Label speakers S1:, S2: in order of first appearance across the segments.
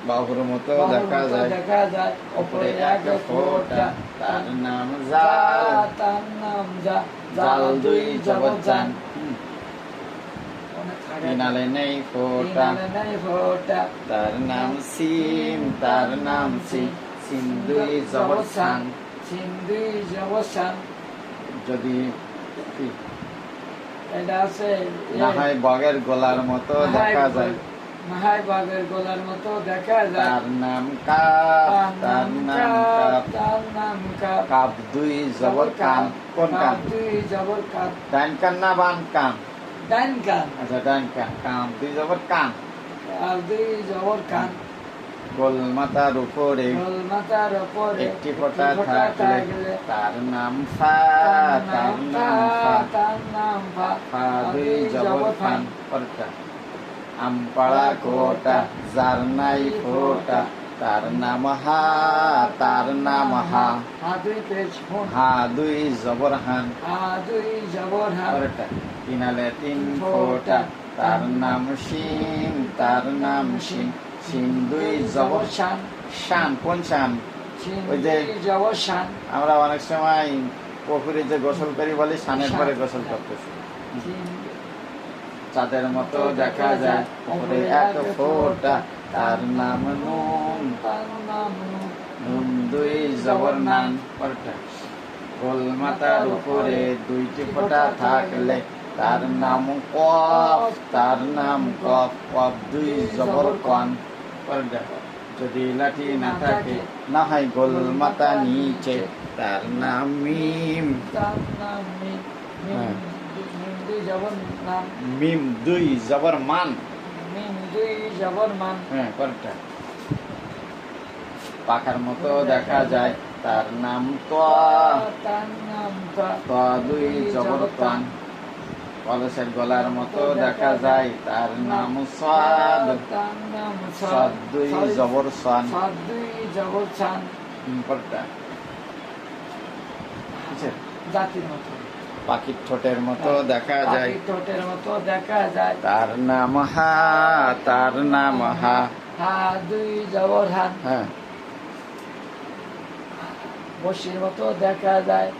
S1: বাহুর মতো দেখা যায় উপরে এক ফোঁটা তার নাম জাল জাল দুই জবর জান কিনারে নেই ফোঁটা তার নাম সিন সিন দুই জবর সান যদি
S2: এটা আছে
S1: না হয় বগের গলার মতো দেখা যায়
S2: মাহাই বাগের গলার মতো দেখা যায়
S1: তার নাম কাফ
S2: তার নাম কাফ
S1: কাফ দুই জবর কান কোন কান
S2: দুই জবর কাফ
S1: ডান কান না বাম কান
S2: ডান কান
S1: আচ্ছা ডান কান কান দুই জবর কান
S2: আর দুই জবর কান
S1: গোল মাথার উপরে একটি ফোঁটা থাকলে তার নাম ফা ফা দুই জবর ফান পরটা আমপাড়া কোটা যার নাই ফোঁটা তার নাম হা হা দুই জবর হান পরটা কিনালে তিন ফোঁটা তার নাম শিন শিন দুই জবর শান কোন শান ওই যে আমরা অনেক সময় পুকুরে যে গোসল করি বলি শানের পরে গোসল করতেছি চাঁদের মতো দেখা যায় উপরে এক ফোঁটা তার নাম নুন দুই জবর নান পরটা গোল মাথার উপরে দুইটি ফোঁটা থাকলে তার নাম কফ কফ দুই জবর কন পরটা যদি লাঠি না থাকে না হয় গোল মাথা নিচে তার নাম মিম মিম দুই জবর মান হ্যাঁ পরটা পাখার মতো দেখা যায় তার নাম ত দুই জবর তান কলসের গলার মতো দেখা যায় তার নাম সাদ দুই জবর সান পরটা
S2: জাতির মতো
S1: পাখির ঠোঁটের মতো দেখা যায় তার নাম হা
S2: হা দুই জবর হান
S1: হ্যাঁ
S2: বসির মতো দেখা যায়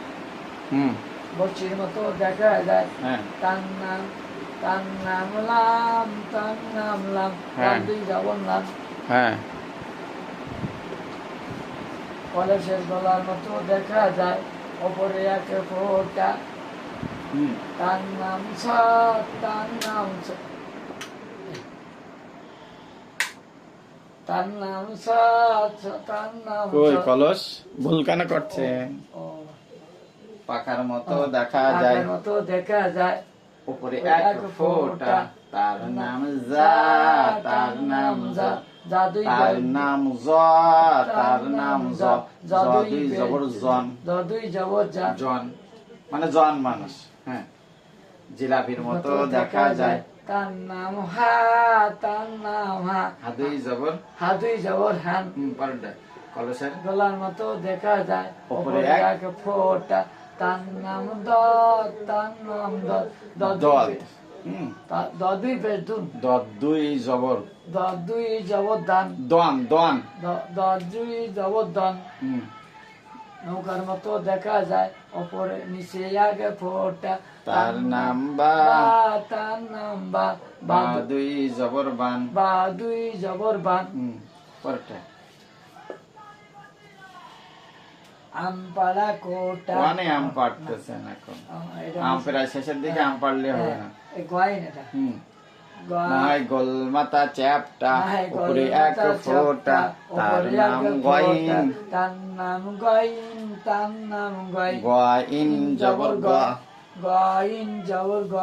S2: বসির মতো দেখা যায়
S1: হ্যাঁ
S2: তার নাম লাম
S1: হ্যাঁ।
S2: দুই জবর লাম
S1: হ্যাঁ
S2: কলসের গলার মতো দেখা যায় ওপরে এক ফোঁটা তার নাম
S1: কই কলস ভুল কেন করছে পাখার মতো দেখা যায় উপরে এক ফোঁটা তার নাম
S2: জাদুই
S1: দুই জবর জন মানে জন মানুষ হ্যাঁ জিলাপির মতো দেখা যায়
S2: তার নাম হা
S1: হাদুই জবর
S2: হান
S1: পরটা কলসের
S2: গলার মতো দেখা যায়
S1: উপরে
S2: এক ফোঁটা তার নাম দ দুই পেশ
S1: দুই জবর
S2: দুই জবর দান
S1: দন
S2: দুই জবর দান নৌকার মতো দেখা যায় ওপরে নিচে এক ফোঁটা
S1: তার নাম বা দুই জবর বান পরটা
S2: আমপাড়া কোটা
S1: আম পাড়তেছেন এখন আম প্রায় শেষের দিকে আম পাড়লে হবে না নাই গোল মাথা চ্যাপটা উপরে এক ফোঁটা তার নাম গয়িন গয়িন জবর গ
S2: গয়িন জবর গ